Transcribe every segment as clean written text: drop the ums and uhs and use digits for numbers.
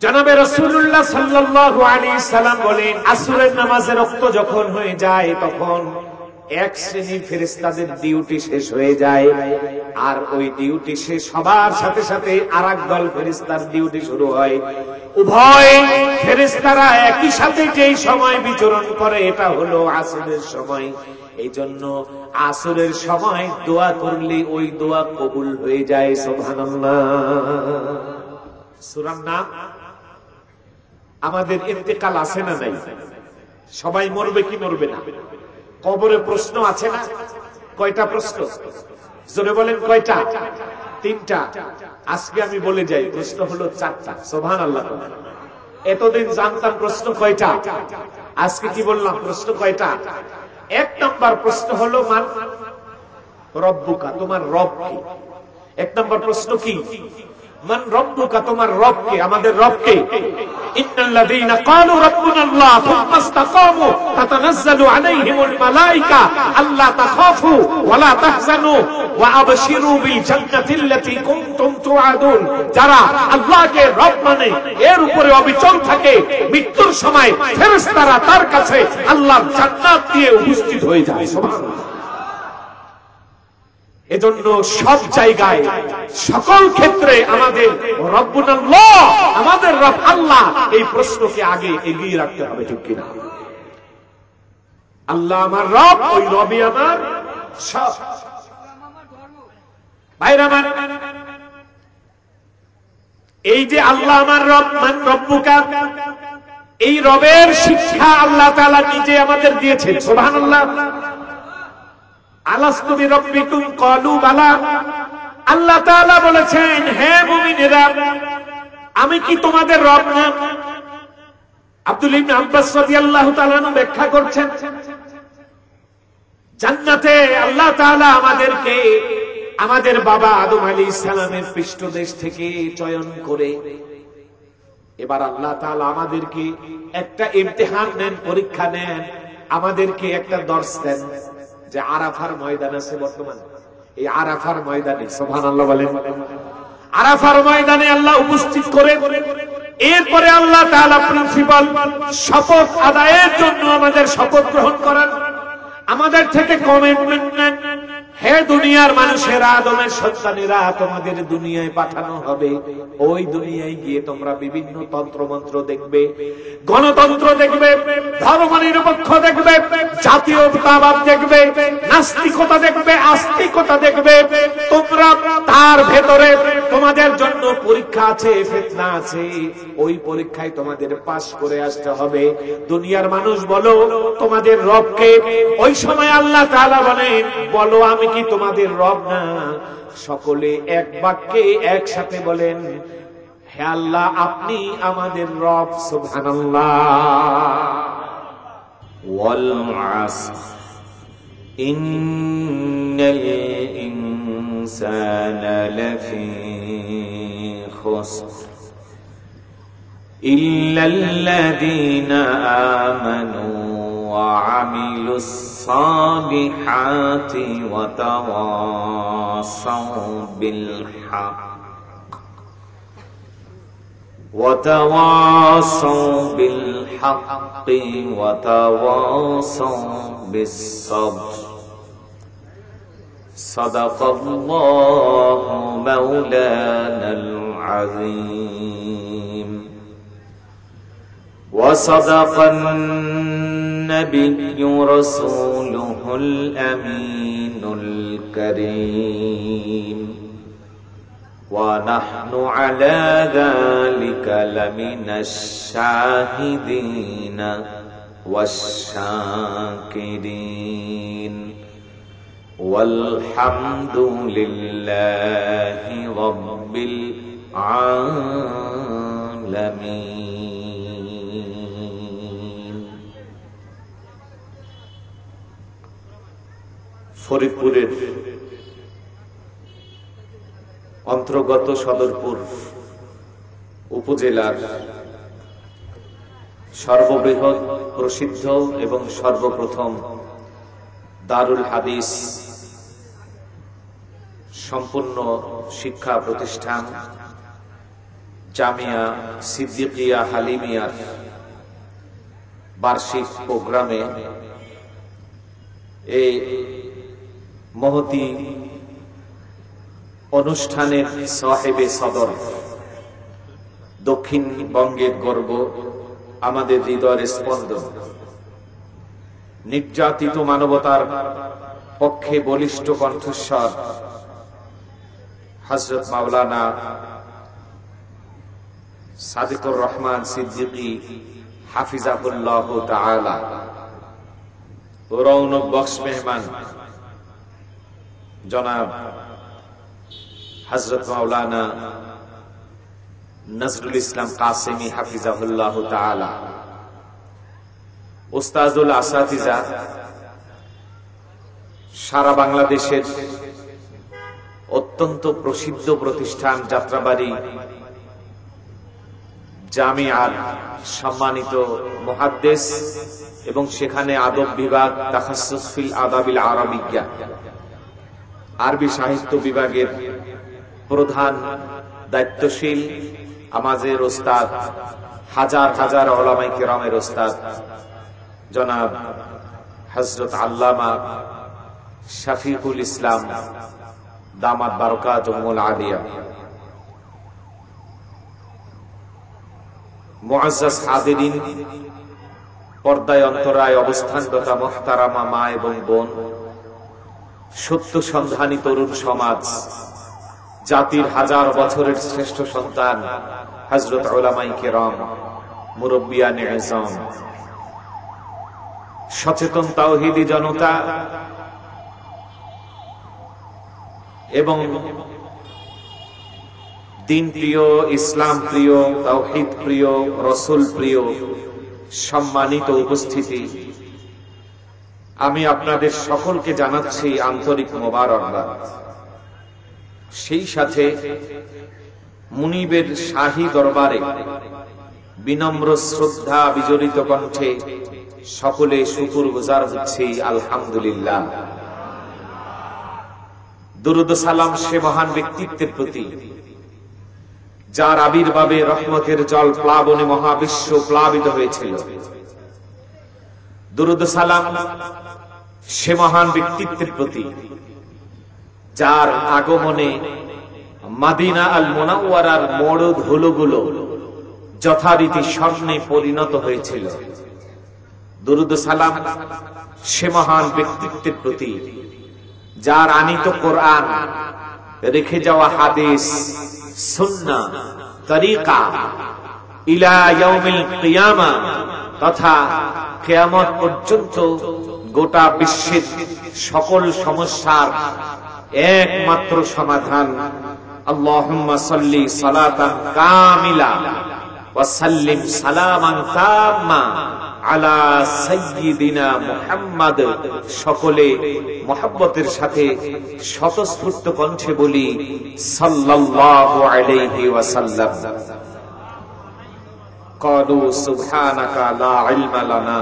জনাবে রাসূলুল্লাহ সাল্লাল্লাহু আলাইহি সাল্লাম বলেন, আসরের নামাজের ওয়াক্ত যখন হয়ে যায় তখন এক শ্রেণীর ফেরেশতাদের ডিউটি শেষ হয়ে যায়, আর ওই ডিউটি শেষ হবার সাথে সাথে আরেক দল ফেরেশতার ডিউটি শুরু হয়। উভয় ফেরেশতারা একই সাথে যেই সময় বিচরণ করে এটা হলো আসরের সময়। এই জন্য আসরের সময় দোয়া করলে ওই দোয়া কবুল হয়ে যায়। সুবহানাল্লাহ। সূরার নাম আমাদের ইন্তেকাল আছে না নাই? সবাই মরবে কি মরবে না? কবরে প্রশ্ন আছে না? কয়টা প্রশ্ন? জোরে বলেন কয়টা? তিনটা। আজকে আমি বলে যাই প্রশ্ন হলো চারটা। সুবহানাল্লাহ। এতদিন জানতাম প্রশ্ন কয়টা, আজকে কি বললাম প্রশ্ন কয়টা? এক নম্বর প্রশ্ন হলো মান রব্বুকা, তোমার রব কি? এক নম্বর প্রশ্ন কি? মান রব্বুকা, তোমার রব কে? আমাদের রব কে? ইন্নাল্লাযীনা ক্বালু রাব্বুনাল্লাহ সুম্মা ইসতাকামু তাতানাজ্জালু আলাইহিমুল মালায়েকা আল্লা তাখাফু ওয়া লা তাহজানু ওয়া আবশিরু বিল জান্নাতিল্লাতী কুনতুম তুআদুন। যারা আল্লাহকে রব মানে এর উপরে অবিচল থাকে, মৃত্যুর সময় ফেরেশতারা তার কাছে আল্লাহর জান্নাত দিয়ে উপস্থিত হয়ে যায়। সুবহানাল্লাহ। এজন্য সব জায়গায় সকল ক্ষেত্রে আমাদের রব্বুনাল্লাহ, আমাদের রব আল্লাহ, এই প্রশ্নকে আগে এগিয়ে রাখতে হবে, ঠিক কিনা? আল্লাহ আমার রব, ওই রবই আমার সব। ভাইরা আমার, এই যে আল্লাহ আমার রব, মান রব্বুকা, এই রবের শিক্ষা আল্লাহ তাআলা নিজে আমাদের দিয়েছেন। সুবহানাল্লাহ। আলাস্তু বিরাব্বিকুম ক্বালু বালা। আল্লাহ তাআলা বলেছেন, হে মুমিনেরা, আমি কি তোমাদের রব না? আব্দুল্লাহ ইবনে আব্বাস রাদিয়াল্লাহু তাআলা ব্যাখ্যা করছেন, জান্নাতে আল্লাহ তাআলা আমাদেরকে আমাদের বাবা আদম আলাইহিস সালামের পৃষ্ঠদেশ থেকে চয়ন করে এবার আল্লাহ তাআলা আমাদেরকে একটা ইমতিহান নেন, পরীক্ষা নেন, আমাদেরকে একটা দর্শ দেন যে আরাফার ময়দান আছে বর্তমান, এই আরাফার ময়দানে, সুবহানাল্লাহ বলেন, আরাফার ময়দানে আল্লাহ উপস্থিত করে এরপরে আল্লাহ তাআলা প্রিন্সিপাল শপথ আদায়ের জন্য আমাদের শপথ গ্রহণ করেন, আমাদের থেকে কমিটমেন্ট নেন, হে দুনিয়ার মানুষেরা, আদমের সন্তানেরা, তোমাদের দুনিয়ায় পাঠানো হবে। ওই দুনিয়ায় গিয়ে তোমরা বিভিন্ন তন্ত্রমন্ত্র দেখবে, গণতন্ত্র দেখবে, ধর্মনিরপেক্ষ দেখবে, জাতীয়তাবাদ দেখবে, নাস্তিকতা দেখবে, আস্তিকতা দেখবে। তোমরা তার ভেতরে তোমাদের জন্য পরীক্ষা আছে, ফিতনা আছে, ওই পরীক্ষায় তোমাদের পাস করে আসতে হবে। দুনিয়ার মানুষ বলো তোমাদের রবকে। ওই সময় আল্লাহ তাআলা বলেন, বলো আমি কি তোমাদের রব না? সকলে এক বাক্যে একসাথে বলেন, হে আল্লাহ, আপনি আমাদের রব। সুবহানাল্লাহ। ওয়াল আসর ইন্নাল ইনসানা লাফি খুসর ইল্লাল্লাযীনা আমানু وعملوا الصالحات وتواصوا بالحق وتواصوا بالصبر صدق الله مولانا العظيم وصدق النبي رسوله الأمين الكريم ونحن على ذلك لمن الشاهدين والشاكرين والحمد لله رب العالمين। ফরিদপুরের অন্তর্গত সদরপুর উপজেলার সর্ববৃহৎ, প্রসিদ্ধ এবং সর্বপ্রথম দারুল হাদিস সম্পূর্ণ শিক্ষা প্রতিষ্ঠান জামিয়া সিদ্দিকিয়া হালিমিয়ার বার্ষিক প্রোগ্রামে এই মহতি অনুষ্ঠানের সাহেবে সদর, দক্ষিণবঙ্গের গর্ব, আমাদের হৃদয়ের স্পন্দন, নির্যাতিত মানবতার পক্ষে বলিষ্ঠ কণ্ঠস্বর হযরত মাওলানা সাদিকুর রহমান সিদ্দিকী হাফিজাহুল্লাহ তাআলা, রৌনক বক্স মেহমান জনাব হযরত মাওলানা নজরুল ইসলাম কাসেমি হাফিজাহুল্লাহ তাআলা, উস্তাদুল আসাতিজা, সারা বাংলাদেশের অত্যন্ত প্রসিদ্ধ প্রতিষ্ঠান যাত্রাবাড়ি জামিয়ার সম্মানিত মুহাদ্দিস এবং সেখানে আদব বিভাগ, তাখাসসুস ফিল আদাবিল আরাবিয়্যা, আরবি সাহিত্য বিভাগের প্রধান দায়িত্বশীল আমাদের ওস্তাদ, হাজার হাজার উলামায়ে কেরামের ওস্তাদ জনাব হযরত আল্লামা শফিকুল ইসলাম দামাত বারাকাতুহুল আলিয়া, মুআজ্জাজ হাজিরিন, পর্দায় অন্তরায় অবস্থানরতা মুহতারামা মা এবং বোন, সত্য সন্ধানী তরুণ সমাজ, জাতির হাজার বছরের শ্রেষ্ঠ সন্তান হযরত উলামায়ে কেরাম, মুরব্বিয়ানে আযম, সচেতন তাওহীদি জনতা এবং দিন প্রিয়, ইসলাম প্রিয়, তাওহীদ প্রিয়, রাসূল প্রিয় সম্মানিত উপস্থিতি, আমি আপনাদের সকলকে জানাচ্ছি আন্তরিক মোবারকবাদ। সেই সাথে মুনিবের শাহী দরবারে বিনম্র শ্রদ্ধা বিজড়িত কণ্ঠে সকলে শুকরগুজার হচ্ছি আলহামদুলিল্লাহ। দুরূদ সালাম সে মহান ব্যক্তিত্বের প্রতি যার আবির্ভাবে রহমতের জল প্লাবনে মহাবিশ্ব প্লাবিত হয়েছিল। দুরূদ সালাম সে মহান ব্যক্তিত্বের প্রতি যার আগমনে মদিনা আল মুনাওয়ারার মোড় ধুলোগুলো যথারীতি স্বর্ণে পরিণত হয়েছিল। দুরূদ সালাম সে মহান ব্যক্তিত্বের প্রতি যার আনিত কোরআন, রেখে যাওয়া হাদিস, সুন্নাহ, তরিকা ইলা ইয়াউমিল কিয়ামা তথা কিয়ামত পর্যন্ত গোটা বিশ্বের সকল সমস্যার একমাত্র সমাধান। আল্লাহুম্মা সাল্লি সালাতান কামিলা ওয়া সাল্লিম সালামান তাম্মা আলা সাইয়্যিদিনা মুহাম্মদ। সকলে মুহাব্বতের সাথে স্বতঃস্ফূর্ত কণ্ঠে বলি সাল্লাল্লাহু আলাইহি ওয়াসাল্লাম। ক্বালু সুবহানাকা লা ইলমা লানা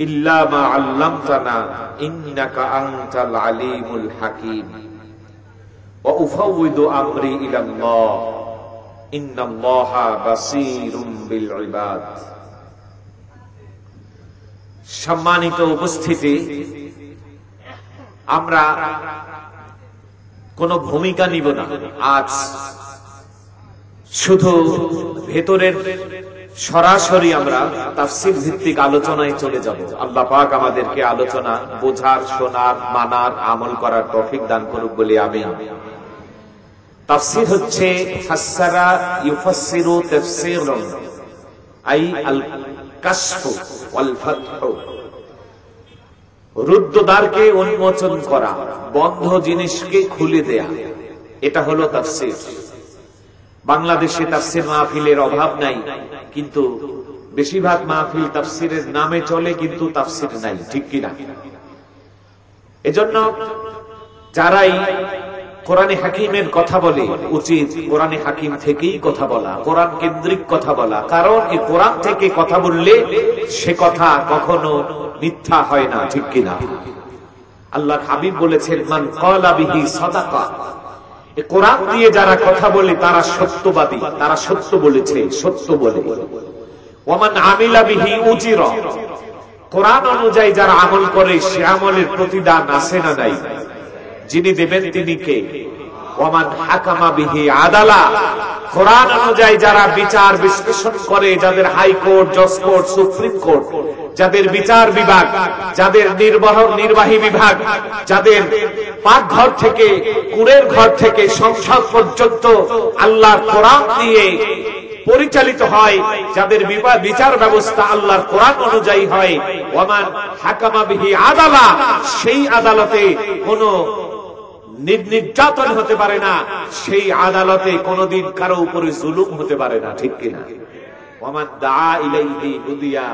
ইল্লা মা আল্লামতানা ইন্নাকা আনতাল আলিমুল হাকীম ওয়া উফাউযিদু আমরি ইলাল্লাহ ইন্নাল্লাহা বাসীরুম বিল ইবাদ। সম্মানিত উপস্থিতি, আমরা কোন ভূমিকা নিব না, আজ শুধু ভেতরের সরাসরি আমরা তাফসীর ভিত্তিক আলোচনায় চলে যাব। আল্লাহ পাক আমাদেরকে আলোচনা বোঝার, শোনার, মানার, আমল করার তৌফিক দান করুক বলে আমিন। তাফসীর হচ্ছে ফাসসারা ইউফাসসিরু তাফসীরুন, আই আল কাশফু ওয়াল ফাতহু, রুদ্ধ দ্বারকে উন্মোচন করা, বন্ধ জিনিসকে খুলে দেয়া, এটা হলো তাফসীর। বাংলাদেশে তাফসীর মাহফিলের অভাব নাই, কিন্তু বেশিরভাগ মাহফিল তাফসীরের নামে চলে, কিন্তু তাফসীর নাই, ঠিক কিনা? এজন্য যারাই কোরআনে হাকিমের কথা বলে, উচিত কোরআনে হাকিম থেকেই কথা বলা, কোরআন কেন্দ্রিক কথা বলা। কারণ এই কোরআন থেকে কথা বললে সে কথা কখনো মিথ্যা হয় না, ঠিক কিনা? আল্লাহর হাবিব বলেছেন, মান ক্বালা বিহি সাদাকা, কোরআন দিয়ে যারা কথা বলে তারা সত্যবাদী, তারা সত্য বলেছে, সত্য বলে। ওমান আমিলা বিহি উজিরা, কোরআন অনুযায়ী যারা আমল করে সে আমলের প্রতিদান আছে না নাই? যিনি দেবেন তিনি কে? ওমান হাকামা বিহি আদালা, কোরআন অনুযায়ী যারা বিচার বিশ্লেষণ করে, যাদের হাইকোর্ট, জজ কোর্ট, সুপ্রিম কোর্ট, যাদের বিচার বিভাগ, যাদের নির্বাহী বিভাগ, যাদের পাকঘর থেকে কুড়ের ঘর থেকে সংসদ পর্যন্ত আল্লাহর কোরআন দিয়ে পরিচালিত হয়, যাদের বিচার ব্যবস্থা আল্লাহর কোরআন অনুযায়ী হয়, ওমান হাকামা বিহি আদালা, সেই আদালতে কোনো নির্যাতন হতে পারে না, সেই আদালতে কোনদিন কারো উপরে জুলুম হতে পারে না, ঠিক কিনা? ওমান দা ইলাইহি হুদিয়া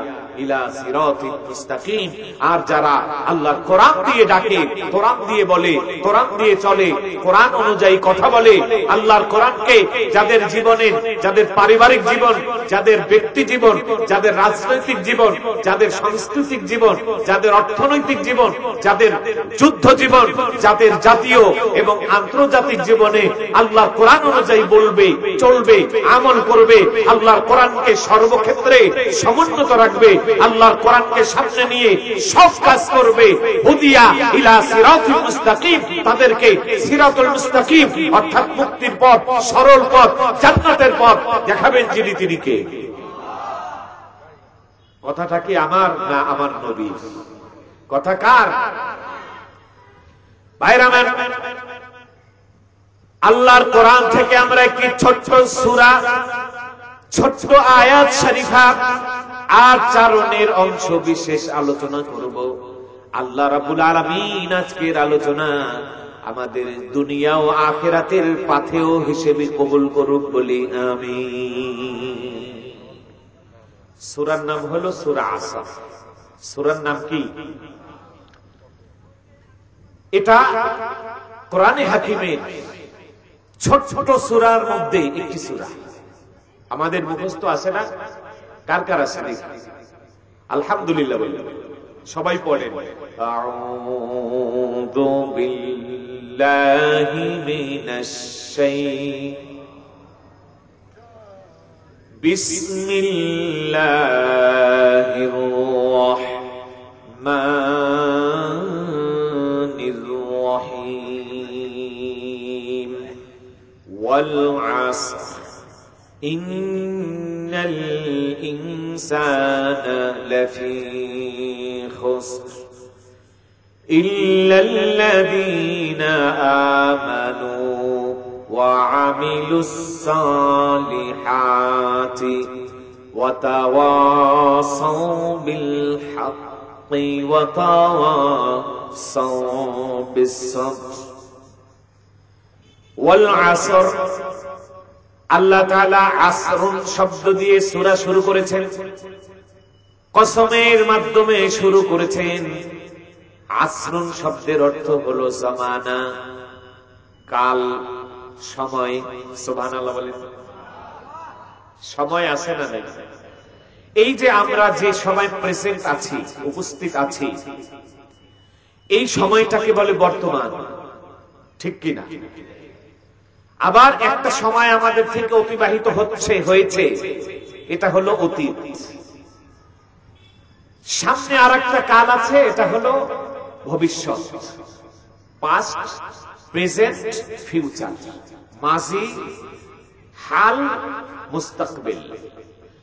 ইলা সিরাতিল মুস্তাকিম, আর যারা আল্লাহর কোরআন দিয়ে ডাকে, কোরআন দিয়ে বলে, কোরআন দিয়ে চলে, কোরআন অনুযায়ী কথা বলে, আল্লাহর কোরআনকে যাদের জীবনের, যাদের পারিবারিক জীবন, যাদের ব্যক্তি জীবন, যাদের রাজনৈতিক জীবন, যাদের সাংস্কৃতিক জীবন, যাদের অর্থনৈতিক জীবন, যাদের যুদ্ধ জীবন, যাদের জাতীয় এবং আন্তর্জাতিক জীবনে আল্লাহর কোরআন অনুযায়ী বলবে, চলবে, আমল করবে, আল্লাহর কোরআনকে সর্বক্ষেত্রে সমুন্নত রাখবে, আল্লাহর কোরআনকে সামনে নিয়ে সব কাজ করবে, হুদিয়া ইলা সিরাতুল মুস্তাকিম, তাদেরকে সিরাতুল মুস্তাকিম অর্থাৎ মুক্তির পথ, সরল পথ, জান্নাতের পথ দেখাবেন যিনি, তিনি কে? কথাটা কি আমার না আমার নবীর? কথা কার? ভাইরা আমার, আল্লাহর কোরআন থেকে আমরা একটি ছোট্ট সূরা, ছোট্ট আয়াত শরীফা আর চারণের অংশ বিশেষ আলোচনা করব। আল্লাহ রাব্বুল আলামিন আজকের আলোচনা আমাদের দুনিয়া ও আখিরাতের পাথেয় হিসেবে কবুল করুক বলি আমিন। সূরার নাম হলো সূরা আসর। সূরার নাম কি? এটা কোরআনে হাকিমের ছোট ছোট সূরার মধ্যে একটি সূরা। আমাদের মুখস্থ আছে না? কার কার আছে? আলহামদুলিল্লাহ বললেন, সবাই পড়েন। আউযু বিল্লাহি মিনাশ বিসমিল্লাহির রাহমানির রাহিম। ওয়াল আসর ইন্নাল ইনসানা লাফি খুসর ইল্লাল্লাযীনা আমানু ওয়া আমিলুস সালিহাতি ওয়া তাওয়াসাউ বিল হাক্কি ওয়া তাওয়াসাউ বিস সাবর। ওয়াল আসর, আল্লাহ তাআলা আসরুন শব্দ দিয়ে সূরা শুরু করেছেন, কসমের মাধ্যমে শুরু করেছেন। আসরুন শব্দের অর্থ হলো জামানা, কাল, সময়। সুবহানাল্লাহ বলেন। সময় আছে না নাই? এই যে আমরা যে সময় প্রেজেন্ট আছি, উপস্থিত আছি, এই সময়টাকে বলে বর্তমান, ঠিক কিনা? আবার একটা সময় আমাদের থেকে অতিবাহিত হয়েছে, এটা হলো অতীত। সামনে আর একটা কাল আছে, এটা হলো ভবিষ্যৎ। পাস্ট, প্রেজেন্ট, ফিউচার, মাজি, হাল, মুস্তাকবিল।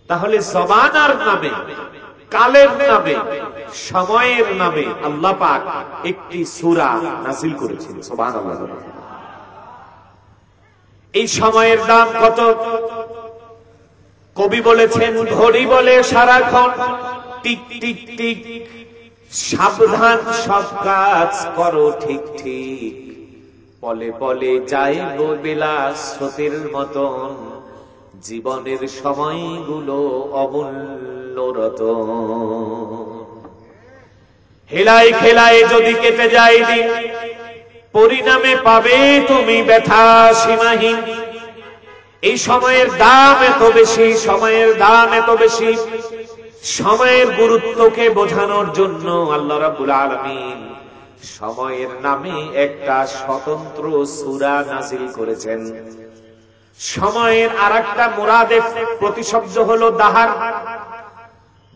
তাহলে জমানার নামে, কালের নামে, সময়ের নামে আল্লাহ পাক একটি সূরা নাযিল করেছেন। সুবহানাল্লাহ। এই সময়ের দাম কত? কবি বলেছেন, ঘড়ি বলে সারাক্ষণ টিক টিক টিক, সাবধান সব কাজ করো ঠিক ঠিক, পলে পলে যায় বেলা স্রোতের মতন, জীবনের সময়গুলো অমূল্য রতন। হেলায় খেলায় যদি কেটে যায় দিন, পরিণামে পাবে তুমি ব্যথা সীমাহীন। এই সময়ের দাম এত বেশি, সময়ের দাম এত বেশি। সময়ের গুরুত্বকে বোঝানোর জন্য আল্লাহ রাব্বুল আলামিন সময়ের নামে একটা স্বতন্ত্র সূরা নাযিল করেছেন। সময়ের আরেকটা মুরাদের প্রতিশব্দ হলো দাহার।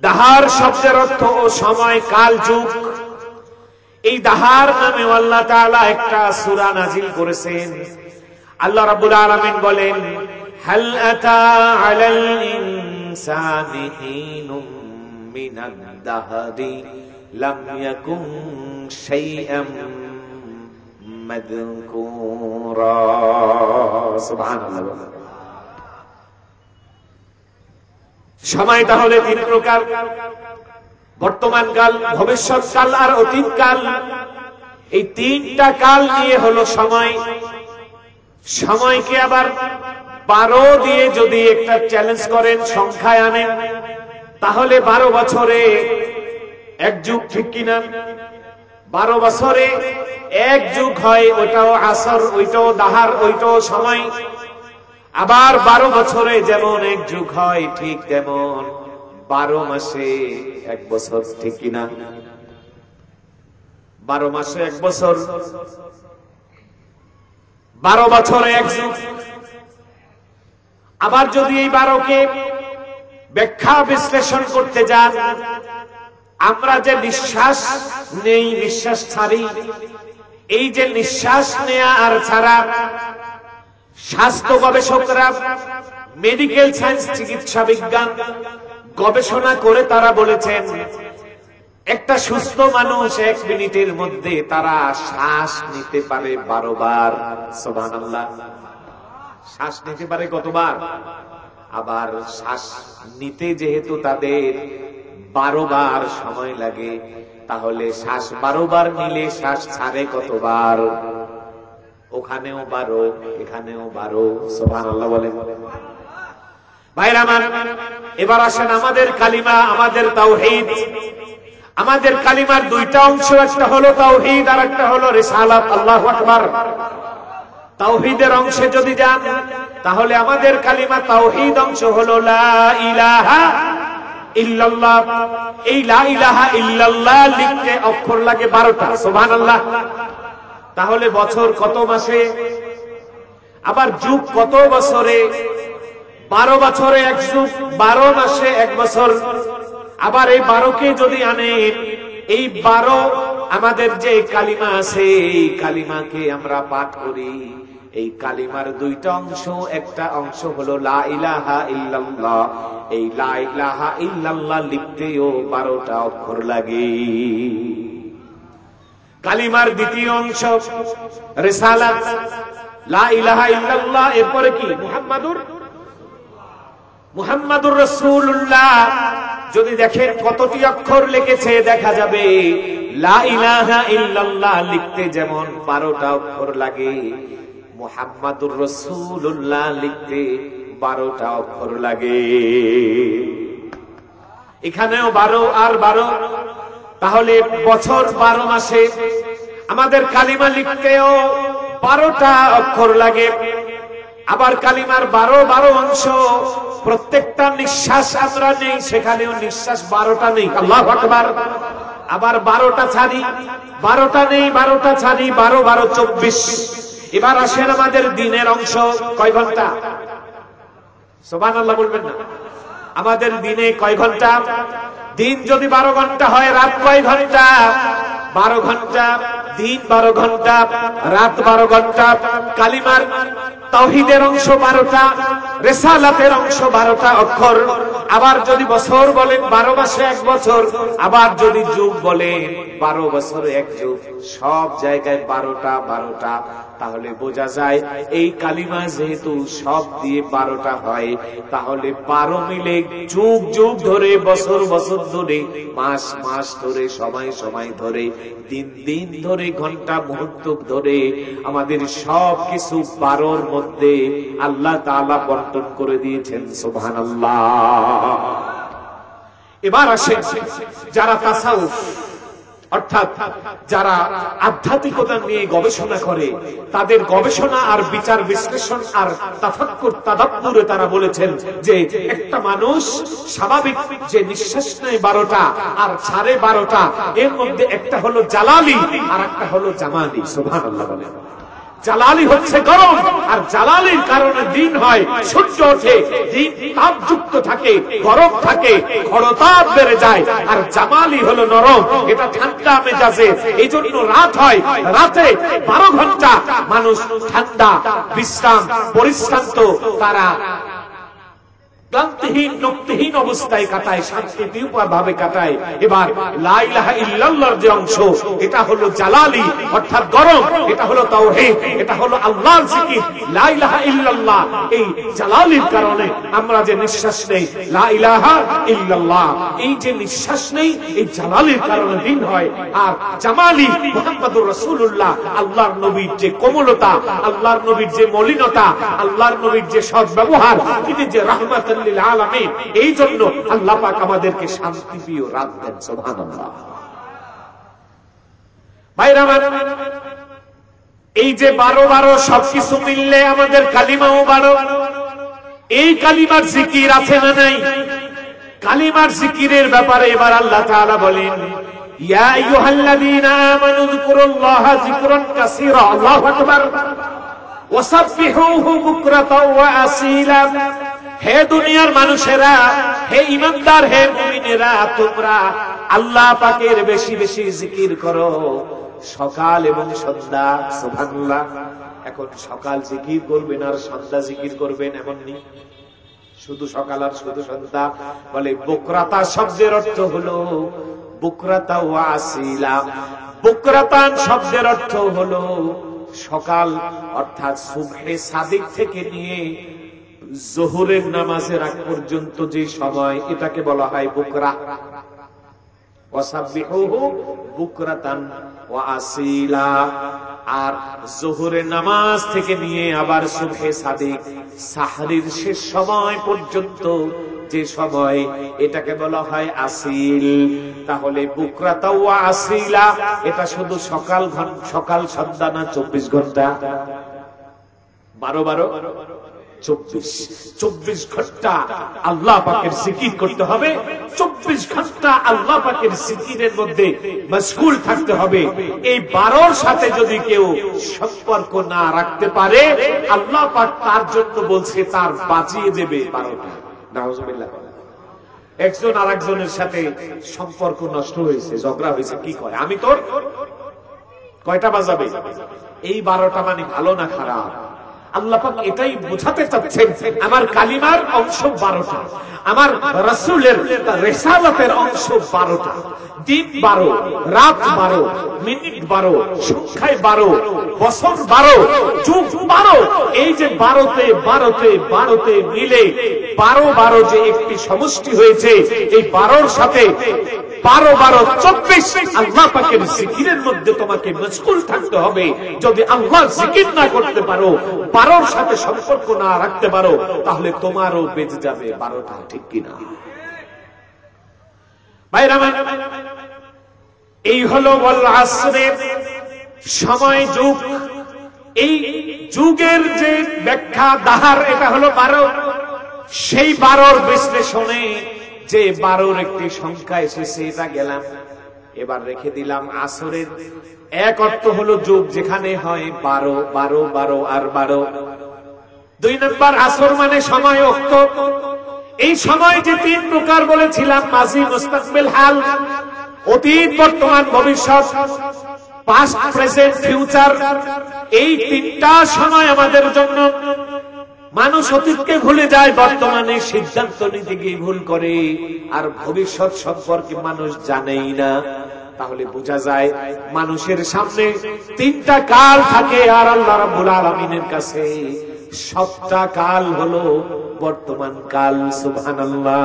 দাহার শব্দের অর্থ ও সময়, কাল, যুগ। এই দাহার নামে আল্লাহ তাআলা একটা সূরা নাযিল করেছেন। আল্লাহ রাব্বুল আলামিন বলেন, হাল আতা আলাল ইনসানি হিনুম মিনাদ দাহরি লাম ইয়াকুন শাইআম মাযকুরা। সুবহানাল্লাহ। সময় তাহলে তিন প্রকার: বর্তমান কাল, ভবিষ্যৎ কাল আর অতীত কাল। এই তিনটা কাল নিয়ে হলো সময়। সময়কে আবার 12 দিয়ে যদি একটা চ্যালেঞ্জ করেন, সংখ্যায় আনেন, তাহলে 12 বছরে এক যুগ, ঠিক কিনা? 12 বছরে এক যুগ হয়, ওটাও আসর, ওইটাও দাহার, ওইটাও সময়। আবার 12 বছরে যেমন এক যুগ হয়, ঠিক তেমন 12 মাসে এক বছর, ঠিক কিনা? 12 মাসে এক বছর, 12 বছরে এক যুগ। আবার যদি এই 12কে ব্যাখ্যা বিশ্লেষণ করতে যান, আমরা যে নিঃশ্বাস নেই, নিঃশ্বাস ছাড়ি, এই যে নিঃশ্বাস নেয়া আর ছাড়া, স্বাস্থ্য গবেষকরা, মেডিকেল সায়েন্স, চিকিৎসা বিজ্ঞান গবেষণা করে তারা বলেছেন, একটা সুস্থ মানুষ 1 মিনিটের মধ্যে তারা শ্বাস নিতে পারে 12 বার। সুবহানাল্লাহ। শ্বাস নিতে পারে কতবার? আবার শ্বাস নিতে যেহেতু তাদের 12 বার সময় লাগে, তাহলে শ্বাস 12 বার নিলে শ্বাস ছাড়ে কতবার? ওখানেও 12, এখানেও 12। সুবহানাল্লাহ বলেন। ভাইরা আমার, এবার আসেন আমাদের কালিমা, আমাদের তাওহীদ। আমাদের কালিমার 2টা অংশ, একটা হলো তাওহীদ আর একটা হলো রিসালাত। আল্লাহু আকবার। তাওহীদের অংশে যদি যান, তাহলে আমাদের কালিমা তাওহীদ অংশ হলো লা ইলাহা ইল্লাল্লাহ। এই লা ইলাহা ইল্লাল্লাহ লিখতে অক্ষর লাগে 12টা। সুবহানাল্লাহ। তাহলে বছর কত মাসে? আবার যুগ কত বছরে? 12 বছরে এক যুগ, 12 মাসে এক বছর। আবার এই 12কে যদি আনেন, এই 12 আমাদের যে কালিমা আছে, এই কালিমাকে আমরা পাঠ করি। এই কালিমার 2টা অংশ, একটা অংশ হলো লা ইলাহা ইল্লাল্লাহ। এই লা ইলাহা ইল্লাল্লাহ লিখতেও 12টা অক্ষর লাগে। কালিমার 2য় অংশ রিসালাত। লা ইলাহা ইল্লাল্লাহ, এরপরে কি? মুহাম্মাদুর রাসূলুল্লাহ। যদি দেখেন কতটি অক্ষর লিখেছে, দেখা যাবে লা ইলাহা ইল্লাল্লাহ লিখতে যেমন 12টা অক্ষর লাগে, মুহাম্মাদুর রাসূলুল্লাহ লিখতে 12টা অক্ষর লাগে। এখানেও 12 আর 12। তাহলে বছর 12 মাসে আমাদের কালিমা লিখতেও 12টা অক্ষর লাগে। আবার কালিমার 12 অংশ, প্রত্যেকটা নিঃশ্বাস আমরা নেই, সেখানেও নিঃশ্বাস 12টা নেই। আল্লাহু আকবার। আবার 12টা ছাড়ি, 12টা নেই, 12টা ছাড়ি, 12 12 24। এবার আসেন আমাদের দিনের অংশ। কয় ঘন্টা? সুবহানাল্লাহ বলবেন না? আমাদের দিনে কয় ঘন্টা? দিন যদি 12 ঘন্টা হয়, রাত কয় ঘন্টা? 12 ঘন্টা। দিন 12 ঘন্টা, রাত 12 ঘন্টা। কালিমার তাওহীদের অংশ 12টা, রিসালাতের অংশ 12টা অক্ষর। আবার যদি বছর বলেন, 12 মাসে এক বছর। আবার যদি যুগ বলেন, 12 বছরে এক যুগ। সব জায়গায় 12টা। তাহলে বোঝা যায় এই কালিমা যেহেতু সব দিয়ে 12টা হয়, তাহলে 12 মিলে যুগ যুগ ধরে, বছর বছর ধরে, মাস মাস ধরে, সময় সময় ধরে, দিন দিন ধরে, ঘন্টা মুহূর্ত ধরে আমাদের সব কিছু 12র মধ্যে আল্লাহ তাআলা বন্টন করে দিয়েছেন। সুবহানাল্লাহ। এবার আসেন যারা তাসাউফ অর্থাৎ যারা আধ্যাত্মিকতা নিয়ে গবেষণা করে তাদের গবেষণা আর বিচার বিশ্লেষণ আর তাফাক্কুর তাদাব্বুরে তারা বলেছেন যে একটা মানুষ স্বাভাবিক যে নিঃশ্বাস নেয় 12টা আর ছাড়ে 12টা, এর মধ্যে একটা হলো জালালি আর একটা হলো জামালি। সুবহানাল্লাহ বলেন। জালালি হচ্ছে গরম, আর জালালির কারণে দিন হয়, সূর্য ওঠে, দিন তাপযুক্ত থাকে, গরম থাকে, খড়তাপ বেড়ে যায়। আর জামালি হলো নরম, এটা ঠান্ডা মেজাজে, এই জন্য রাত হয়, রাতে 12 ঘন্টা মানুষ ঠান্ডা বিশ্রাম পরিশ্রান্ত, তারা ক্লান্তিহীন নক্তিহীন অবস্থায় কাটায়, শান্তিপ্রিয় ভাবে কাটায়। এবার লা ইলাহা ইল্লাল্লাহর যে অংশ, এটা হলো জালালি অর্থাৎ গরম, এটা হলো তাওহীদ, এটা হলো আল্লাহর জিকির। লা ইলাহা ইল্লাল্লাহ এই জালালির কারণে আমরা যে নিঃশ্বাস নেই, লা ইলাহা ইল্লাল্লাহ এই যে নিঃশ্বাস নেই, এই জালালির কারণে দিন হয়। আর জামালি মুহাম্মদুর রাসূলুল্লাহ আল্লাহর নবীর যে কোমলতা, আল্লাহর নবীর যে মলিনতা, আল্লাহর নবীর যে সদ্ব্যবহার, তিনি যে রাহমাতুল লিল আলামিন, এই জন্য আল্লাহ পাক আমাদেরকে শান্তিপ্রিয় রাত দেন। সুবহানাল্লাহ। ভাইরা আমার, এই যে 12 সবকিছু মিললে আমাদের কালিমাও 12। এই কালিমার জিকির আছে না নাই? কালিমার জিকিরের ব্যাপারে এবার আল্লাহ তাআলা বলেন, ইয়া আইয়ুহাল্লাযীনা আমানু যিকুরুল্লাহা যিকরান কাসীরা। আল্লাহু আকবার। ওয়াসাব্বিহুহু বুকরাতাও ওয়া আসীলা। হে দুনিয়ার মানুষেরা, হে ঈমানদার, হে মুমিনেরা, তোমরা আল্লাহ পাকের বেশি বেশি জিকির করো সকাল এবং সন্ধ্যা। সুবহানাল্লাহ। এখন সকাল জিকির করবেন আর সন্ধ্যা জিকির করবেন এমন নেই, শুধু সকাল আর শুধু সন্ধ্যা। বলে বুকরাতা শব্দের অর্থ হলো বুকরাতা ওয়া আসীলা। বুকরাতান শব্দের অর্থ হলো সকাল, অর্থাৎ সুবহে সাদিক থেকে নিয়ে জোহরের নামাজের আগ পর্যন্ত যে সময়, এটাকে বলা হয় বুকরা। ওয়াসাব্বিহুহু বুকরাতান ওয়া আসীলা। আর জোহরের নামাজ থেকে নিয়ে আবার সুবহে সাদিক সাহরির শেষ সময় পর্যন্ত যে সময়, এটাকে বলা হয় আসিল। তাহলে বুকরাতা ওয়া আসীলা এটা শুধু সকাল সন্ধ্যা না 24 ঘন্টা? 12 24 ঘন্টা আল্লাহ পাকের জিকির করতে হবে। 24 ঘন্টা আল্লাহ পাকের জিকিরের মধ্যে মশগুল থাকতে হবে। এই 12 সাথে যদি কেউ সম্পর্ক না রাখতে পারে, আল্লাহ পাক তার জন্য বলছে তার বাজিয়ে দেবে 12টা। নাউজুবিল্লাহ। একজন আরেকজনের সাথে সম্পর্ক নষ্ট হয়েছে, ঝগড়া হয়েছে, কি কয়, আমি তোর কয়টা বাজাবে? এই 12টা মানে ভালো না খারাপ? আল্লাহ পাক এটাই বোঝাতে চাচ্ছেন, আমার কালিমার অংশ 12টা, আমার রাসূলের রিসালাতের অংশ 12টা। দিন 12, রাত 12, মিনিট 12, সংখ্যায় 12, বছর 12, যুগ 12। এই যে 12তে মিলে 12 যে একটি সমষ্টি হয়েছে, এই 12র সাথে 12 24 আল্লাহ পাকের জিকিরের মধ্যে তোমাকে মশগুল থাকতে হবে। যদি আল্লাহর জিকির না করতে পারো, 12র সাথে সম্পর্ক না রাখতে পারো, তাহলে তোমারও বেঁচে যাবে 12টা। ঠিক কিনা ভাইরা? এই হলো ওয়াল আসরের সময়, যুগ। এই যুগের যে ব্যাখ্যা দাহার, এটা হলো 12। সেই 12র বিশ্লেষণে যে 12র একটি সংখ্যা এসেছে, এটা গেলাম, এবার রেখে দিলাম। আসরের এক অর্থ হলো যুগ, যেখানে হয় 12 আর 12। 2 নম্বর আসর মানে সময়, অক্ত। এই সময় যে 3 প্রকার বলেছিলাম, মাজি, মুস্তাকবিল, হাল, অতীত, বর্তমান, ভবিষ্যৎ, পাস্ট, প্রেজেন্ট, ফিউচার। এই 3টা সময় আমাদের জন্য। মানুষ অতীতকে ভুলে যায়, বর্তমানে সিদ্ধান্ত নিতে গিয়ে ভুল করে, আর ভবিষ্যৎ সম্পর্কে মানুষ জানেই না। তাহলে বোঝা যায় মানুষের সামনে 3টা কাল থাকে, আর আল্লাহ রাব্বুল আলামিনের কাছে 7টা কাল হলো বর্তমান কাল। সুবহানাল্লাহ।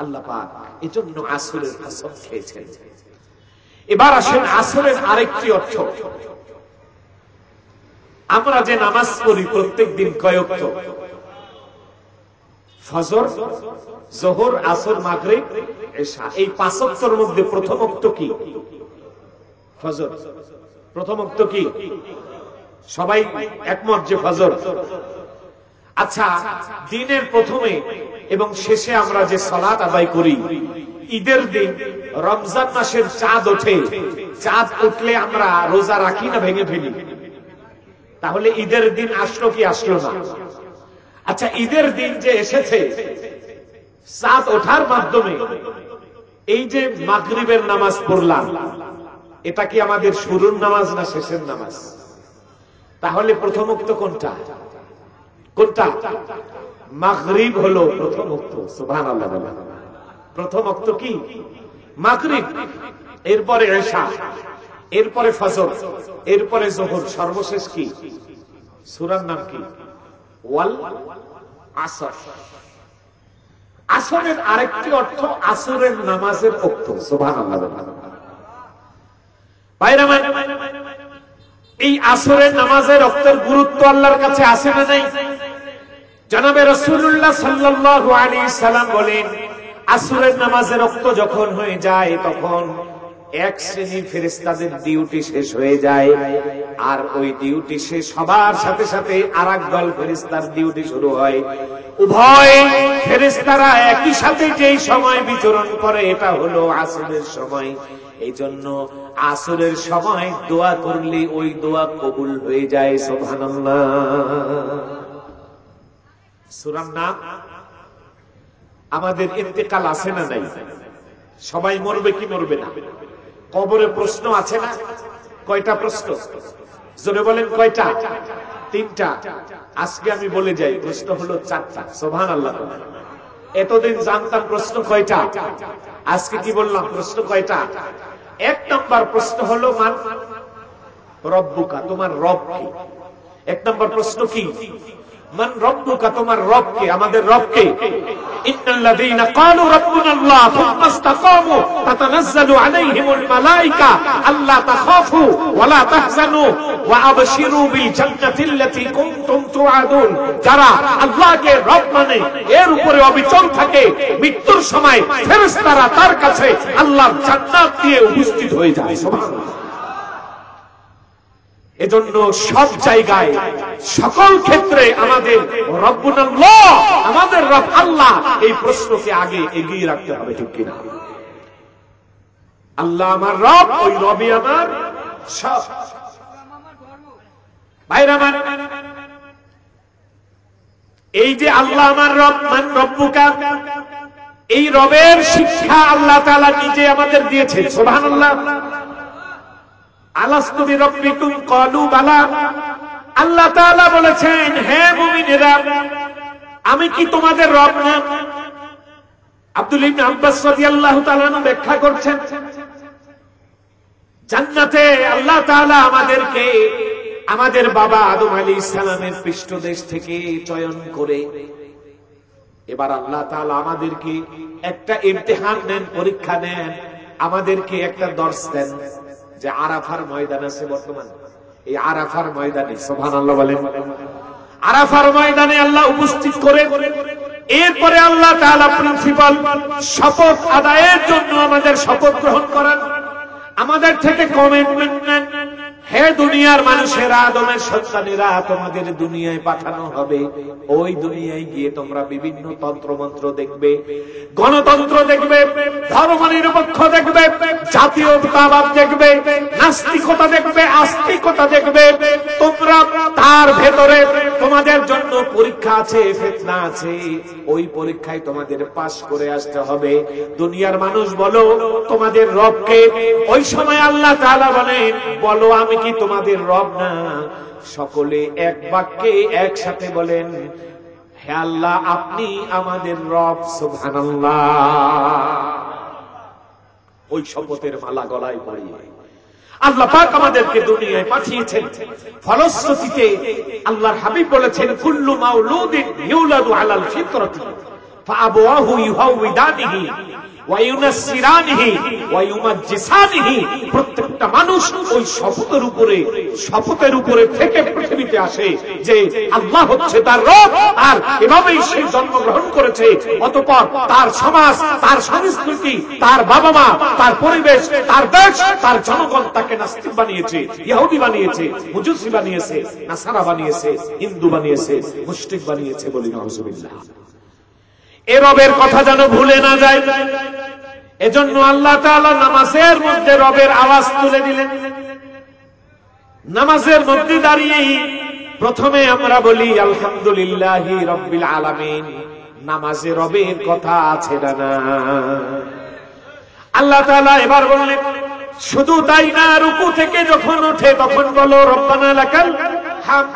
আল্লাহ পাক এজন্য আসরের কসম খেয়েছেন। এবার আসেন আসরের আরেকটি অর্থ। আমরা যে নামাজ পড়ি প্রত্যেক দিন কয় ওয়াক্ত? ফজর, যোহর, আসর, মাগরিব, এশা, এই 5 ওয়াক্তের মধ্যে প্রথম ওয়াক্ত কি? ফজর। প্রথম ওয়াক্ত কি? সবাই একমত যে ফজর। আচ্ছা, দিনের প্রথমে এবং শেষে আমরা যে সালাত আদায় করি, ঈদের দিন রমজান মাসের চাঁদ ওঠে, চাঁদ উঠলে আমরা রোজা রাখি না ভেঙে ফেলি? তাহলে ঈদের দিন আসলো কি আসলো না? আচ্ছা, ঈদের দিন যে এসেছে চাঁদ ওঠার মাধ্যমে, এই যে মাগরিবের নামাজ পড়লাম, এটা কি আমাদের শুরুর নামাজ না শেষের নামাজ? তাহলে প্রথম ওয়াক্ত কোনটা? কোনটা? মাগরিব হলো প্রথম ওয়াক্ত। সুবহানাল্লাহ। প্রথম ওয়াক্ত কি? মাগরিব, এরপরে এশা, এরপরে ফজর, এরপরে যোহর, সর্বশেষ কি? সূরার নাম কি? ওয়াল আসর। আসরের আরেকটি অর্থ আসরের নামাজের ওয়াক্ত। সুবহানাল্লাহ। ভাইরা আমার, এই আসরের নামাজের ওয়াক্তের গুরুত্ব আল্লাহর কাছে আছে না নাই? জনাবে রাসূলুল্লাহ সাল্লাল্লাহু আলাইহি সাল্লাম বলেন, আসরের নামাজের ওয়াক্ত যখন হয়ে যায় তখন এক শ্রেণীর ফেরেশতাদের ডিউটি শেষ হয়ে যায়, আর ওই ডিউটি শেষ হবার সাথে সাথে আরেক দল ফেরেশতার ডিউটি শুরু হয়। উভয় ফেরেশতারা একই সাথে যেই সময় বিচরণ করে, এটা হলো আসরের সময়। এই জন্য আসরের সময় দোয়া করলে ওই দোয়া কবুল হয়ে যায়। সুবহানাল্লাহ। সূরার নাম। আমাদের ইন্তেকাল আছে না নাই? সবাই মরবে কি মরবে না? কবরে প্রশ্ন আছে না? কয়টা প্রশ্ন? জোরে বলেন কয়টা? 3টা। আজকে আমি বলে যাই, প্রশ্ন হলো 4টা। সুবহানাল্লাহ। এতদিন জানতাম প্রশ্ন কয়টা, আজকে কি বললাম প্রশ্ন কয়টা? 1 নম্বর প্রশ্ন হলো মান রব্বুকা, তোমার রব কি? 1 নম্বর প্রশ্ন কি? মান রব্বুকা, তোমার রব কে? আমাদের রব কে? ইন্নাল্লাযীনা ক্বালু রাব্বুনাল্লাহ সুম্মা ইসতাকামু তাতানাজ্জালু আলাইহিমুল মালায়েকা আল্লা তাখাফু ওয়া লা তাহজানু ওয়া আবশিরু বিল জান্নাতিল্লাতী কুনতুম তুআদুন। যারা আল্লাহকে রব মানে, এর উপরে অবিচল থাকে, মৃত্যুর সময় ফেরেশতারা তার কাছে আল্লাহর জান্নাত দিয়ে উপস্থিত হয়ে যায়। সুবহানাল্লাহ। এজন্য সব জায়গায় সকল ক্ষেত্রে আমাদের রব্বুনাল্লাহ, আমাদের রব আল্লাহ, এই প্রশ্নকে আগে এগিয়ে রাখতে হবে, ঠিক কিনা? আল্লাহ আমার রব, ওই রবই আমার সব। ভাইরা আমার, এই যে আল্লাহ আমার রব, মান রব্বুকা, এই রবের শিক্ষা আল্লাহ তাআলা নিজে আমাদের দিয়েছেন। সুবহানাল্লাহ। আলাস্তু বিরাব্বিকুম ক্বালু বালা। আল্লাহ তাআলা বলেছেন, হে মুমিনেরা, আমি কি তোমাদের রব না? আব্দুল্লাহ ইবনে আব্বাস রাদিয়াল্লাহু তাআলা ব্যাখ্যা করছেন, জান্নাতে আল্লাহ তাআলা আমাদেরকে আমাদের বাবা আদম আলাইহিস সালামের পৃষ্ঠদেশ থেকে চয়ন করে, এবার আল্লাহ তাআলা আমাদেরকে একটা ইমতিহান নেন, পরীক্ষা নেন, আমাদেরকে একটা দর্শ দেন যে আরাফার ময়দান আছে বর্তমান, এই আরাফার ময়দানে, সুবহানাল্লাহ বলেন, আরাফার ময়দানে আল্লাহ উপস্থিত করে, এরপরে আল্লাহ তাআলা প্রিন্সিপাল শপথ আদায়ের জন্য আমাদের শপথ গ্রহণ করেন, আমাদের থেকে কমিটমেন্ট নেন, হে দুনিয়ার মানুষেরা, আদমের সন্তানেরা, তোমাদের দুনিয়ায় পাঠানো হবে, ওই দুনিয়ায় গিয়ে তোমরা বিভিন্ন তন্ত্রমন্ত্র দেখবে, গণতন্ত্র দেখবে, ধর্মনিরপেক্ষ দেখবে, জাতীয়তাবাদ দেখবে, নাস্তিকতা দেখবে, আস্তিকতা দেখবে। তোমরা তার ভেতরে তোমাদের জন্য পরীক্ষা আছে, ফিতনা আছে, ওই পরীক্ষায় তোমাদের পাস করে আসতে হবে। দুনিয়ার মানুষ বলো তোমাদের রবকে? ওই সময় আল্লাহ তাআলা বলেন, বলো আমি কি তোমাদের রব না? সকলে এক বাক্যে একসাথে বলেন, হে আল্লাহ, আপনি আমাদের রব। সুবহানাল্লাহ। ওই শপথের মালা গলায় পরিয়ে আল্লাহ পাক আমাদেরকে দুনিয়ায় পাঠিয়েছেন। ফলশ্রুতিতে আল্লাহর হাবিব বলেছেন, কুল্লু মাউলুদিন ইউলাদু আলাল ফিতরাতি ফাআবওয়াহু ইউহাউইদানিহি প্রত্যেকটা মানুষ ওই শপথের উপরে থেকে পৃথিবীতে আসে যে আল্লাহ হচ্ছে তার রব, আর এভাবেই সে জন্মগ্রহণ করেছে। অতঃপর তার সমাজ, তার সংস্কৃতি, তার বাবা মা, তার পরিবেশ, তার দেশ, তার জনগণ তাকে নাস্তিক বানিয়েছে, ইহুদি বানিয়েছে, মুজুসি বানিয়েছে, নাসারা বানিয়েছে, হিন্দু বানিয়েছে, মুশরিক বানিয়েছে। বলি নাউজুবিল্লাহ। এ রবের কথা যেন ভুলে না যায়। এজন্য আল্লাহ তাআলা নামাজের মধ্যে রবের আওয়াজ তুলে দিলেন। নামাজের মধ্যে দাঁড়িয়ে প্রথমে আমরা বলি আলহামদুলিল্লাহি রাব্বিল আলামিন। নামাজে রবের কথা আছে না? আল্লাহ তাআলা এবার বললেন শুধু তাই না, রুকু থেকে যখন ওঠে তখন বলো রব্বানা লাকাল হামদ।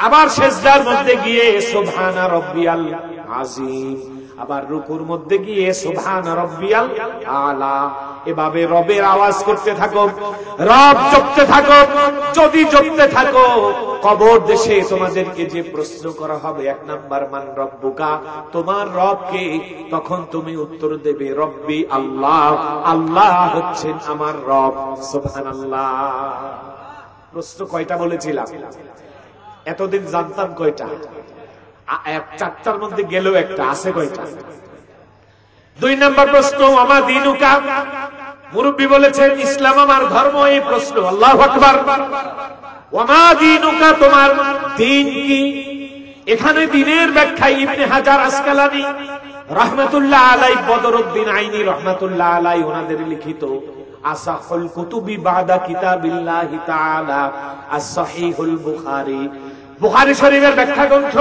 আবার সিজদার মধ্যে গিয়ে সুবহানা রাব্বিয়াল আযীম। আবার রুকুর মধ্যে গিয়ে সুবহানা রাব্বিয়াল আলা। এভাবে রবের আওয়াজ করতে থাকো, রব জপতে থাকো। যদি জপতে থাকো, কবর দেশে তোমাদেরকে যে প্রশ্ন করা হবে, 1 নাম্বার মান রব্বুকা, তোমার রব কে? তখন তুমি উত্তর দেবে রব্বি আল্লাহ, আল্লাহ হচ্ছেন আমার রব। সুবহানাল্লাহ। প্রশ্ন কয়টা বলেছিলাম? এতদিন জানতাম কয়টা? 4টার মধ্যে গেল একটা, আছে কয়টা? 2 নাম্বার প্রশ্ন আমা দীনুকা। মুরব্বী বলেছেন ইসলাম আমার ধর্ম। এই প্রশ্ন আল্লাহু আকবার। ওয়ামা দীনুকা, তোমার দ্বীন কি? এখানে দ্বীনের ব্যাখ্যা ইবনে হাজার আসকালানী রাহমাতুল্লাহ আলাইহি, বদরউদ্দিন আইনি রাহমাতুল্লাহ আলাইহি, ওনাদের লিখিত আসাহুল কুতুবি বাদা কিতাবিল্লাহি তাআলা আস-সহিহুল বুখারী, বুখারী শরীফের ব্যাখ্যা গ্রন্থ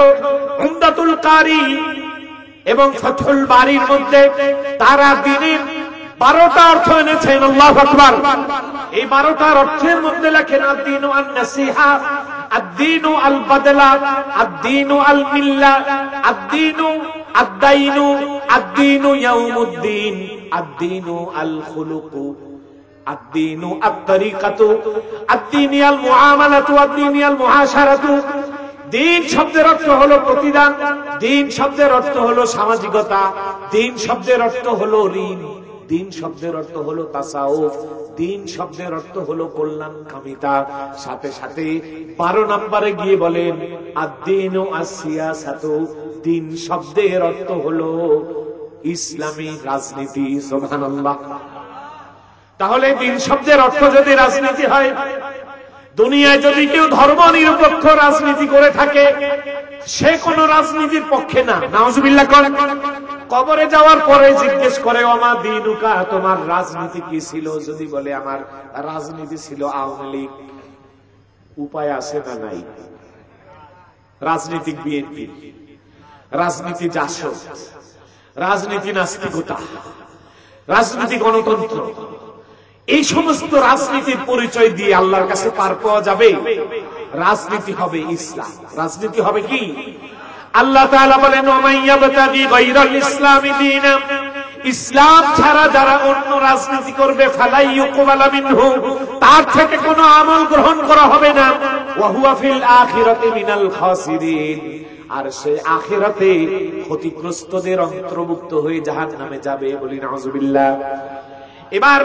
উমদাতুল কারি এবং ফাথুল বারীর মধ্যে তারা দ্বীনের 12টা অর্থ এনেছেন। আল্লাহু আকবার। এই 12টার অর্থের মধ্যে লেখেন আদ-দীনু আন-নাসিহা, আদ-দীনু আল-বাদলা, আদ-দীনু আল-মিল্লা, আদ-দীনু আদ-দাইনু, আদ-দীনু ইয়াউমুদ্দিন, আদ-দীনু আল-খুলুকু, আদ-দীনু আত-তারিকাতু, আদ-দীনু আল-মুআমালাতু, আদ-দীনু আল-মুআশারাতু। দ্বীন শব্দের অর্থ হলো প্রতিদান, দ্বীন শব্দের অর্থ হলো সামাজিকতা, দ্বীন শব্দের অর্থ হলো ঋণ, দ্বীন শব্দের অর্থ হলো তাসাউফ, দ্বীন শব্দের অর্থ হলো কল্যাণকামিতা। সাথে সাথে 12 নম্বরে গিয়ে বলেন আদ-দীনু আস-সিয়াসাতু, দ্বীন শব্দের অর্থ হলো ইসলামী রাজনীতি। সুবহানাল্লাহ। তাহলে দ্বীন শব্দের অর্থ যদি রাজনীতি হয়, দুনিয়ায় যদি কেউ ধর্ম নিরপেক্ষ রাজনীতি করে থাকে, সে কোন রাজনীতির পক্ষে না। নাউজুবিল্লাহ। কবরে যাওয়ার পরে জিজ্ঞেস করে ওমা দীনুকা, তোমার রাজনীতি কি ছিল? যদি বলে আমার রাজনীতি ছিল আওয়ামী লীগ, উপায় আছে না নাই? রাজনীতিক বিএনপি, রাজনীতি জাসদ, রাজনীতি নাস্তিকতা, রাজনীতি গণতন্ত্র, এই সমস্ত রাজনীতির পরিচয় দিয়ে আল্লাহর কাছে পার পাওয়া যাবে? রাজনীতি হবে ইসলাম। রাজনীতি হবে কি? আল্লাহ তাআলা বলেন ওমাইয়াবতাগি গায়রাল ইসলামি দীনা, ইসলাম ছাড়া যারা অন্য রাজনীতি করবে ফালাই ইউকবালা মিনহু, তার থেকে কোনো আমল গ্রহণ করা হবে না। ওয়া হুয়া ফিল আখিরাতি মিনাল খাসিরিন, আর সে আখিরাতে ক্ষতিগ্রস্তদের অন্তর্ভুক্ত হয়ে জাহান্নামে যাবে। বলি নাউজুবিল্লাহ। এবার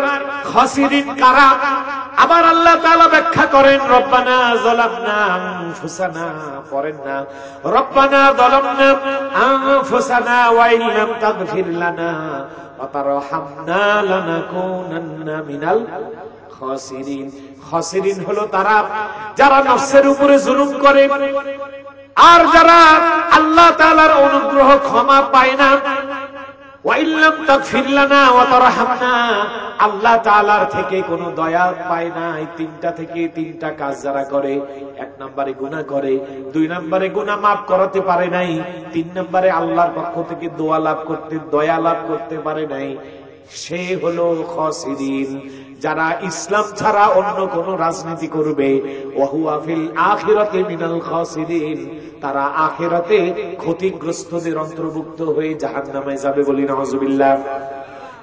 খাসিরিন কারা? আবার আল্লাহ তাআলা ব্যাখ্যা করেন রব্বানা যালামনা আনফুসানা, পড়েন না রব্বানা যালামনা আনফুসানা ওয়া ইল্লাম তাগফির লানা ওয়া তারহামনা লানাকুনান্না মিনাল খাসিরিন। খাসিরিন হলো তারা যারা নফসের উপরে জুলুম করে আর যারা আল্লাহ তাআলার অনুগ্রহ ক্ষমা পায় না। আল্লাহ তাআলার থেকে কোনো দয়া পায় না। এই 3টা থেকে 3টা কাজ যারা করে, 1 নম্বরে গুনাহ করে, 2 নম্বরে গুনাহ মাফ করাতে পারে নাই, 3 নম্বরে আল্লাহর পক্ষ থেকে দয়া লাভ করতে পারে নাই, সে হলো খাসিরিন। যারা ইসলাম ছাড়া অন্য কোন রাজনীতি করবে, ওয়া হুয়া ফিল আখিরাতি মিনাল খাসিরিন, তারা আখিরাতে ক্ষতিগ্রস্তদের অন্তর্ভুক্ত হয়ে জাহান্নামে যাবে। বলি নাউজুবিল্লাহ।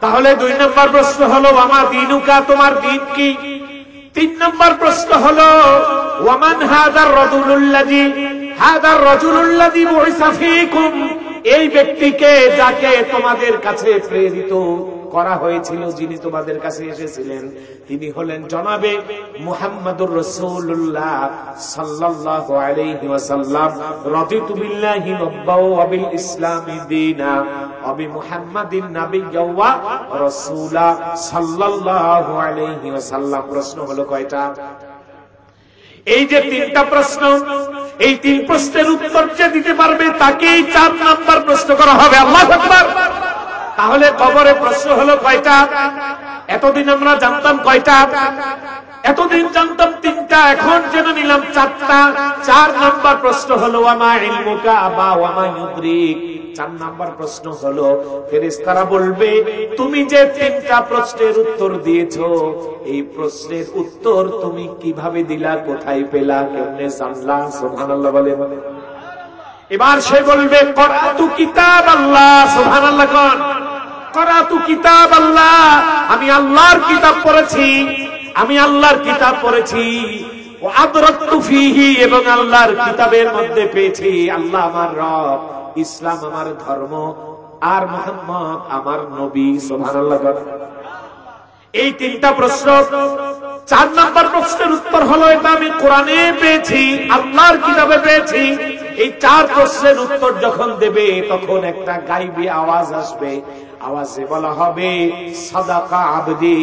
তাহলে 2 নম্বর প্রশ্ন হলো ওয়ামা দীনুকা, তোমার দ্বীন কি? 3 নম্বর প্রশ্ন হলো ওয়ামান হাদার রাজুলুল্লাযী বুইসা ফীকুম, এই ব্যক্তিকে যাকে তোমাদের কাছে প্রেরিত করা হয়েছিল, যিনি তোমাদের কাছে এসেছিলেন তিনি হলেন জনাবে মুহাম্মদুর রাসূলুল্লাহ সাল্লাল্লাহু আলাইহি ওয়াসাল্লাম। রাদিতু বিল্লাহি রাব্বাও ওয়া বিল ইসলামি দীনা ওয়া বি মুহাম্মাদিন নাবিয়্যা ওয়া রাসূলা সাল্লাল্লাহু আলাইহি ওয়াসাল্লাম। প্রশ্ন হলো কয়টা? এই যে তিনটা প্রশ্ন, এই তিন প্রশ্নের উত্তর যে দিতে পারবে তাকেই 4 নাম্বার প্রশ্ন করা হবে। আল্লাহু আকবার। তাহলে কবরে প্রশ্ন হলো কয়টা? এতদিন আমরা জানতাম কয়টা? এতদিন জানতাম 3টা, এখন জেনে নিলাম 4টা। 4 নাম্বার প্রশ্ন হলো ওয়ামা ইলমুকা বা ওয়ামা ইউদ্রিক। 4 নাম্বার প্রশ্ন হলো ফেরেশতারা বলবে তুমি যে 3টা প্রশ্নের উত্তর দিয়েছো, এই প্রশ্নের উত্তর তুমি কিভাবে দিলা, কোথায় পেলা, কেমনে জানলা? সুবহানাল্লাহ বলে। এবার সে বলবে করাতু কিতাব আল্লাহ। সুবহানাল্লাহ কোন? করাতু কিতাব আল্লাহ, আমি আল্লাহর কিতাব পড়েছি, আমি আল্লাহর কিতাব পড়েছি। ওয়া আদরাকতু ফীহি, এবং আল্লাহর কিতাবের মধ্যে পেয়েছি আল্লাহ আমার রব, ইসলাম আমার ধর্ম, আর মুহাম্মদ আমার নবী। সুবহানাল্লাহ। এই 3টা প্রশ্ন। 4 নাম্বার প্রশ্নের উত্তর হলো এটা আমি কোরআনে পেয়েছি, আল্লাহর কিতাবে পেয়েছি। এই 4 প্রশ্নের উত্তর যখন দেবে তখন একটা গায়বী আওয়াজ আসবে, আওয়াজে বলা হবে সাদাকা আবদি,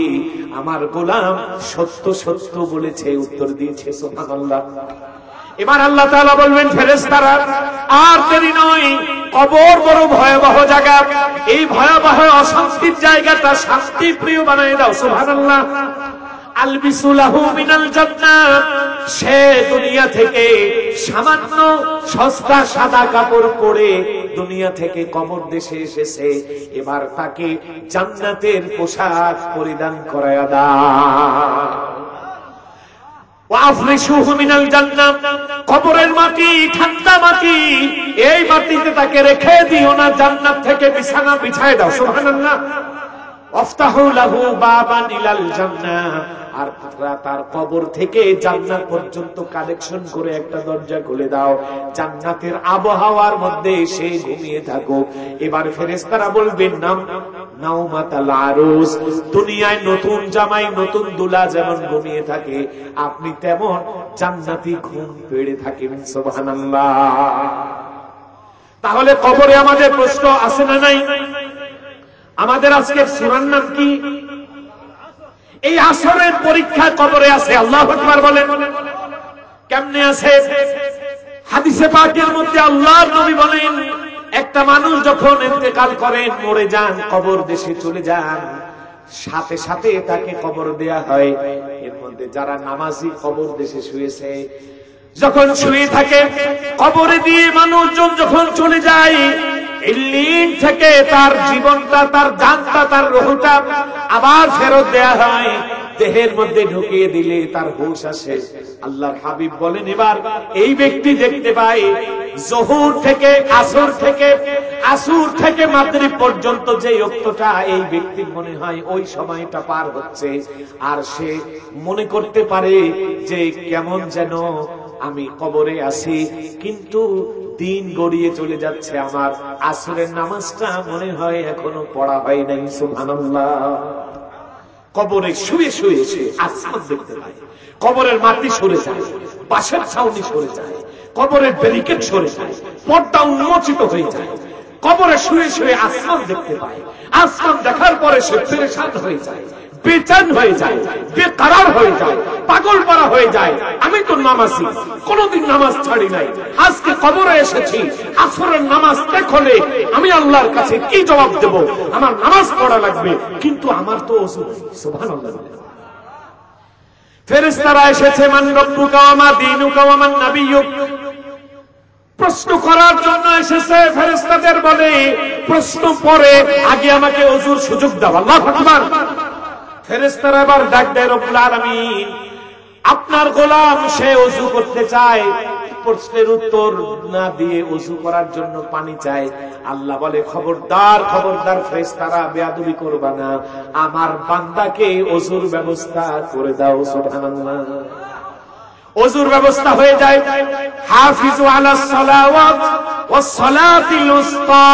আমার গোলাম সত্য সত্য বলেছে, উত্তর দিয়েছে। সুবহানাল্লাহ। এবার আল্লাহ তাআলা বলবেন ফেরেশতারা আর দেরি নয়, কবর বড় ভয়াবহ জায়গা, এই ভয়াবহ অশান্তির জায়গাটা শান্তি প্রিয় বানায় দাও। সুবহানাল্লাহ। আলবিসু লাহু মিনাল জান্নাহ, সে দুনিয়া থেকে সামান্য সস্তা সাদা কাপড় পরে দুনিয়া থেকে কবর দেশে এসেছে, এবার তাকে জান্নাতের পোশাক পরিধান করায়া দাও। ওয়াফরিশুহু মিনাল জান্নাহ, কবরের মাটি ঠান্ডা মাটি, এই মাটিতে তাকে রেখে দিও না, জান্নাত থেকে বিছানা বিছায় দাও। সুবহানাল্লাহ। ওয়াফতাহু লাহু বাবান ইলাল জান্নাহ, আর তার কবর থেকে জান্নাত পর্যন্ত কালেকশন করে একটা দরজা খুলে দাও, জান্নাতের আবহাওয়ার মধ্যে সে ঘুমিয়ে থাকো। এবার ফেরেশতারা বলবেন নাওমাতাল আরুস, দুনিয়ায় নতুন জামাই নতুন দুলা যেমন ঘুমিয়ে থাকে আপনি তেমন জান্নাতি ঘুম পেড়ে থাকেন। সুবহানাল্লাহ। তাহলে কবরে আমাদের প্রশ্ন আছে না নাই? আমাদের আজকের সূরার নাম কি? এই আসরের পরীক্ষা কবরে আছে। আল্লাহু আকবার বলেন। কেমনে আছে? হাদিসে পাকের মধ্যে আল্লাহর নবী বলেন একটা মানুষ যখন ইন্তেকাল করেন, মরে যান, কবর দেশে চলে যান, সাথে সাথে তাকে কবর দেয়া হয়। এর মধ্যে যারা নামাজি কবর দেশে শুয়েছে, যখন শুয়ে থাকে কবরে দিয়ে মানুষজন যখন চলে যায়, ইল্লিন থেকে তার জীবনটা, তার জানটা, তার রূহটা আবার ফেরত দেয়া হয়, দেহের মধ্যে ঢুকিয়ে দিলে তার হুঁশ আসে। আল্লাহর হাবিব বলেন এবার এই ব্যক্তি দেখতে পায় জোহর থেকে আসর থেকে মাগরিব পর্যন্ত যে ওয়াক্তটা এই ব্যক্তির মনে হয় ওই সময়টা পার হচ্ছে, আর সে মনে করতে পারে যে কেমন যেন আমি কবরে আছি, কিন্তু দিন গড়িয়ে চলে যাচ্ছে, আমার আসরের নামাজটা মনে হয় এখনো পড়া হয় নাই। সুবহানাল্লাহ। কবরে শুয়ে শুয়ে সে আসমান দেখতে পায়, কবরের মাটি সরে যায়, বাঁশের ছাউনি সরে যায়, কবরের ব্যারিকেড সরে যায়, পর্দা উন্মোচিত হয়ে যায়, কবরে শুয়ে শুয়ে আসমান দেখতে পায়। আসমান দেখার পরে সে পেরেশান হয়ে যায়, বেচैन হয়ে যায়, বেকরার হয়ে যায়, পাগল পারা হয়ে যায়। আমি তো নামাজি, কোনদিন নামাজ ছাড়ি নাই, আজকে কবরে এসেছি, আসরের নামাজ দেখলে আমি আল্লাহর কাছে কি জবাব দেব? আমার নামাজ পড়া লাগবে, কিন্তু আমার তো ওযু নেই। সুবহানাল্লাহ। ফেরেশতারা এসেছে মান রব্বুকা ওয়া মা দীনুকা ওয়া মান নাবিয়্যুক, প্রশ্ন করার জন্য এসেছে। ফেরেশতাদের বলে প্রশ্ন পরে, আগে আমাকে ওযুর সুযোগ দাও। আল্লাহু আকবার। ফেরেশতারা এবার ডাক দেয় রব্বুল আলামিন, আপনার গোলাম সে ওযু করতে চায়, প্রশ্নের উত্তর না দিয়ে ওযু করার জন্য পানি চায়। আল্লাহ বলে খবরদার খবরদার ফেরেশতারা বেয়াদবি করবা না, আমার বান্দাকে ওযুর ব্যবস্থা করে দাও। সুবহানাল্লাহ। ওযুর ব্যবস্থা হয়ে যায়। হাফিজু আলাস সালাওয়াত ওয়াস সালাতিল উসতা,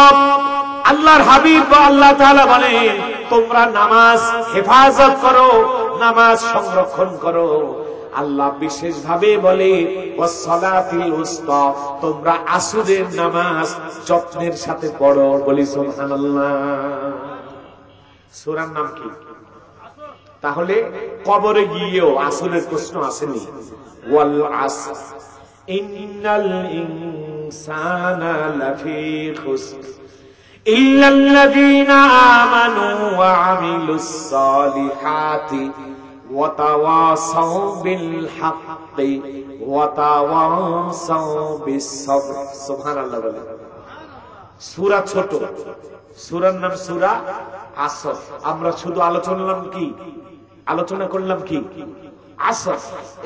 আল্লাহর হাবিব বা আল্লাহ তাআলা বলেন তোমরা নামাজ হেফাজত করো, নামাজ সংরক্ষণ করো। আল্লাহ বিশেষ ভাবে বলে ওয়াসসালাতিল উসতা, তোমরা আসরের নামাজ যত্নের সাথে পড়ো। বলি সুবহানাল্লাহ। সূরার নাম কি? তাহলে কবরে গিয়েও আসরের প্রশ্ন আসেনি। ওয়াল আসর ইন্নাল ইনসানা লাফি খুসর ইল্লাল্লাযীনা আমানু ওয়া আমিলুস সালিহাতি ওয়া তাওয়াসাউ বিল হাক্কি ওয়া তাওয়াসাউ বিস সাবর। সুবহানাল্লাহ বলে। সূরা ছোট, সূরার নাম সূরা আসর। আমরা শুধু আলোচনা করলাম কি আসর।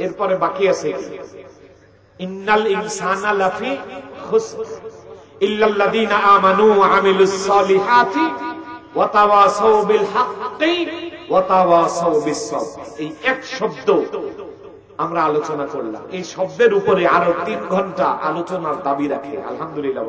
এরপরে বাকি আছে ইন্নাল ইনসানা লাফি খুসর ইল্লাল্লাযীনা আমানু ওয়া আমিলুস সালিহাতি ওয়া তাওয়াসাউ বিল হাক্কি ওয়া তাওয়াসাউ বিস সাবর। এই এক শব্দ আমরা আলোচনা করলাম। এই শব্দের উপরে আরো 3 ঘন্টা আলোচনার দাবি রাখে। আলহামদুলিল্লাহ।